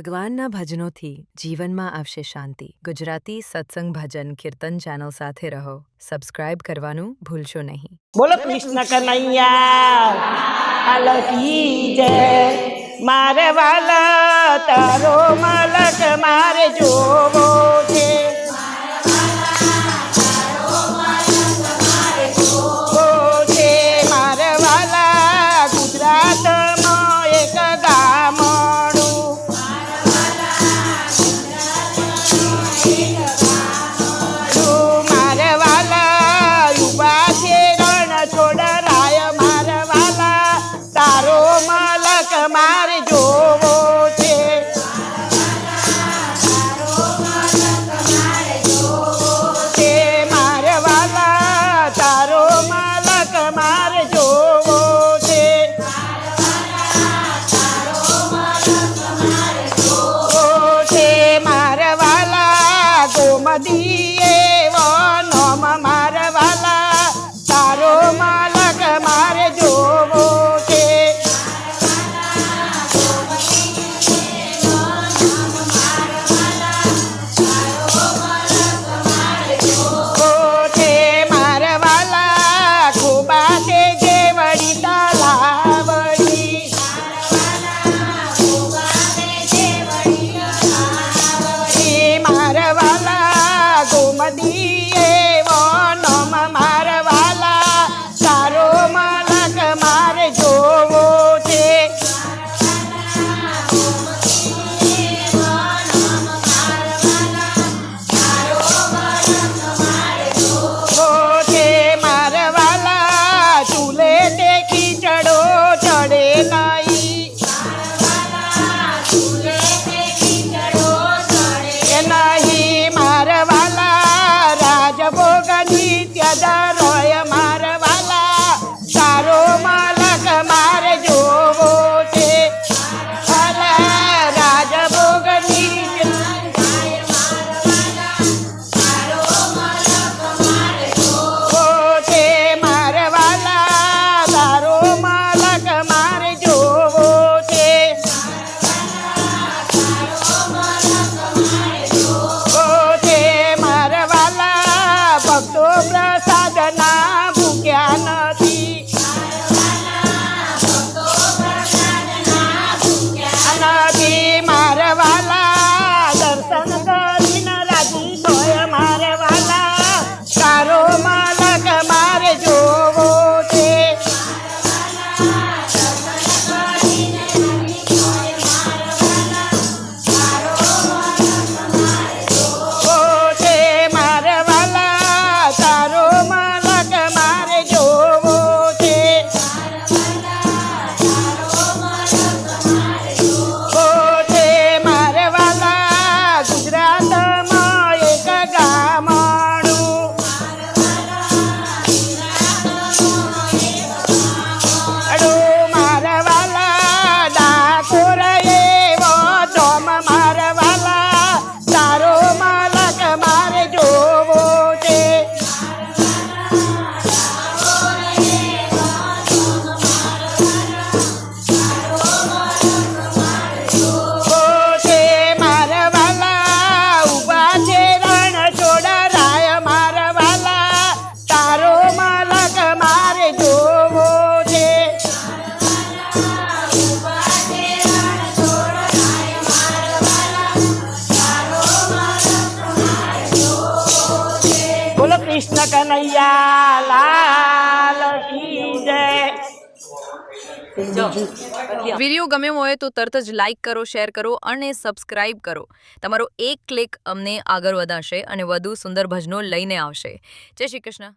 ભગવાનના ભજનોથી જીવનમાં આવશે શાંતિ। ગુજરાતી સત્સંગ ભજન કીર્તન ચેનલ સાથે રહો। સબસ્ક્રાઇબ કરવાનું ભૂલશો નહીં। બોલો કૃષ્ણ કનૈયા કી જય। મારે વાલા તારો મલક મારે જોવો છે। મારે વાલા ગુજરાતમાં એક ગામડું, મારે વાલા યુવા છે રણ છોડરાય। મારે વાલા તારો મલક મારે જોવો છે। મારે વાલા તારો મલક મારે જોવો છે। મારે વાલા ગોમતી એવો નોમ, મારે વાલા તારો મલક મારે જોવો છે। મારે વાલા ખોબા તે જેવડી તલાવડી, મારે વાલા ગોમતી એવો નોમ, મારે વાલા તારો મલક મારે જોવો છે। મારે વાલા ચૂલે તે ખીચડો ચડે નહીં, નહીં મારે વાલા રાજભોગ નિત્ય ધરોય। મારે વાલા તારો મલક મારે જોવો છે। રાજભોગ નિત્ય મારે વાલા તારો મલક મારે જોવો છે। મારે વાલા ભક્તો પ્રસાદ ના ભૂખ્યા નથી, મારે વાલા દર્શન કરીને રાજી થયો। મારે વાલા તારો મલક મારે જોવો છે। મારે વાલા તારો મલક મારે જોવો છે। મારે વાલા ગુજરાતમાં એક ગામડું, મારે વાલા ડાકોર એવો ધોમ, મારે વાલા તારો મલક મારે જોવો છે। મારે વાલા ઉભા છે રણ છોડરાય। મારે વાલા તારો મલક મારે જોવો છે। બોલો કૃષ્ણ કનૈયા લાલ કી જય। વિડીયો ગમ્યો હોય તો તરત જ લાઇક કરો, શેર કરો અને સબસ્ક્રાઇબ કરો। તમારો એક ક્લિક અમને આગળ વધારશે અને વધુ સુંદર ભજનો લઈને આવશે। જય શ્રી કૃષ્ણ।